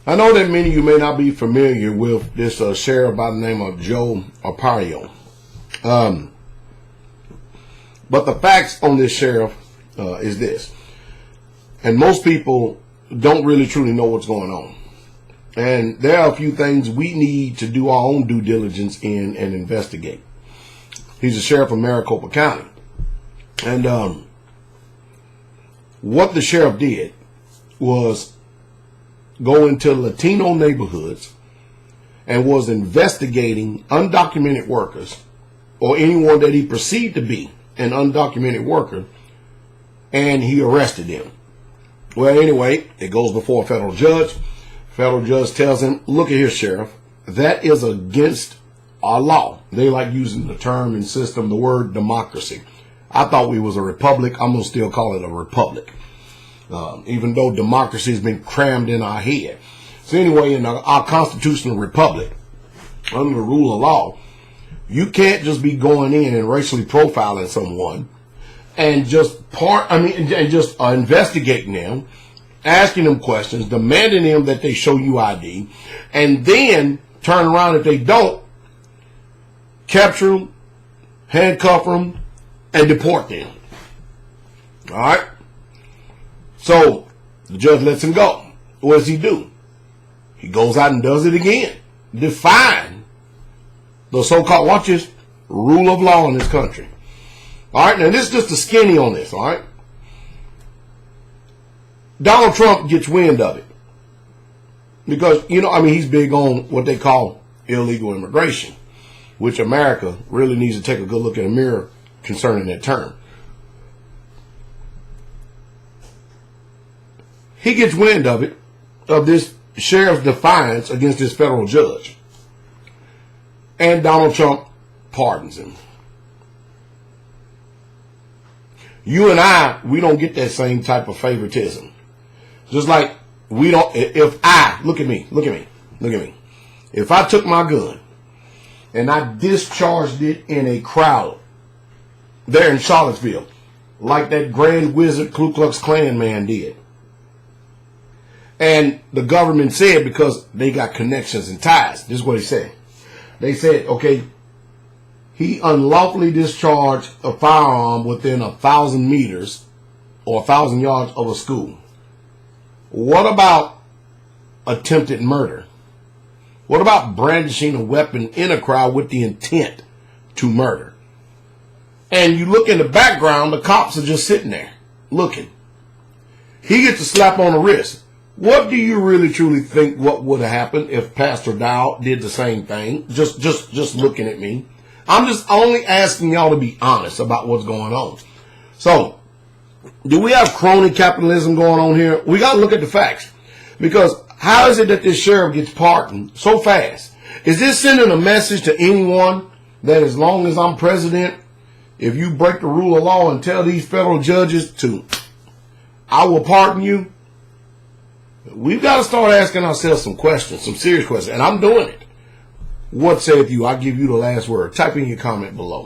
I know that many of you may not be familiar with this sheriff by the name of Joe Arpaio. But the facts on this sheriff is this. And most people don't really truly know what's going on. And there are a few things we need to do our own due diligence in and investigate. He's a sheriff of Maricopa County. And what the sheriff did was go into Latino neighborhoods and was investigating undocumented workers or anyone that he perceived to be an undocumented worker, and he arrested them. Well, anyway, it goes before a federal judge. Federal judge tells him, look at here, sheriff, that is against our law. They like using the term and system, the word democracy. I thought we was a republic. I'm going to still call it a republic. Even though democracy has been crammed in our head. So anyway, in our constitutional republic, under the rule of law, you can't just be going in and racially profiling someone and just investigating them, asking them questions, demanding them that they show you ID, and then turn around if they don't, capture them, handcuff them, and deport them. All right? So the judge lets him go. What does he do? He goes out and does it again, defying the so-called, watch this, rule of law in this country. All right, now this is just the skinny on this, all right? Donald Trump gets wind of it because, he's big on what they call illegal immigration, which America really needs to take a good look in the mirror concerning that term. He gets wind of it, of this sheriff's defiance against this federal judge. And Donald Trump pardons him. You and we don't get that same type of favoritism. Just like we don't, look at me. If I took my gun and I discharged it in a crowd there in Charlottesville, like that Grand Wizard Ku Klux Klan man did, and the government said, because they got connections and ties, this is what he said. They said, okay, he unlawfully discharged a firearm within 1,000 meters or 1,000 yards of a school. What about attempted murder? What about brandishing a weapon in a crowd with the intent to murder? And you look in the background, the cops are just sitting there looking. He gets a slap on the wrist. What do you really truly think what would have happened if Pastor Dowell did the same thing? Just looking at me. I'm just only asking y'all to be honest about what's going on. So, do we have crony capitalism going on here? We got to look at the facts. Because how is it that this sheriff gets pardoned so fast? Is this sending a message to anyone that as long as I'm president, if you break the rule of law and tell these federal judges I will pardon you? We've got to start asking ourselves some questions, some serious questions. And I'm doing it. What saith you? I'll give you the last word. Type in your comment below.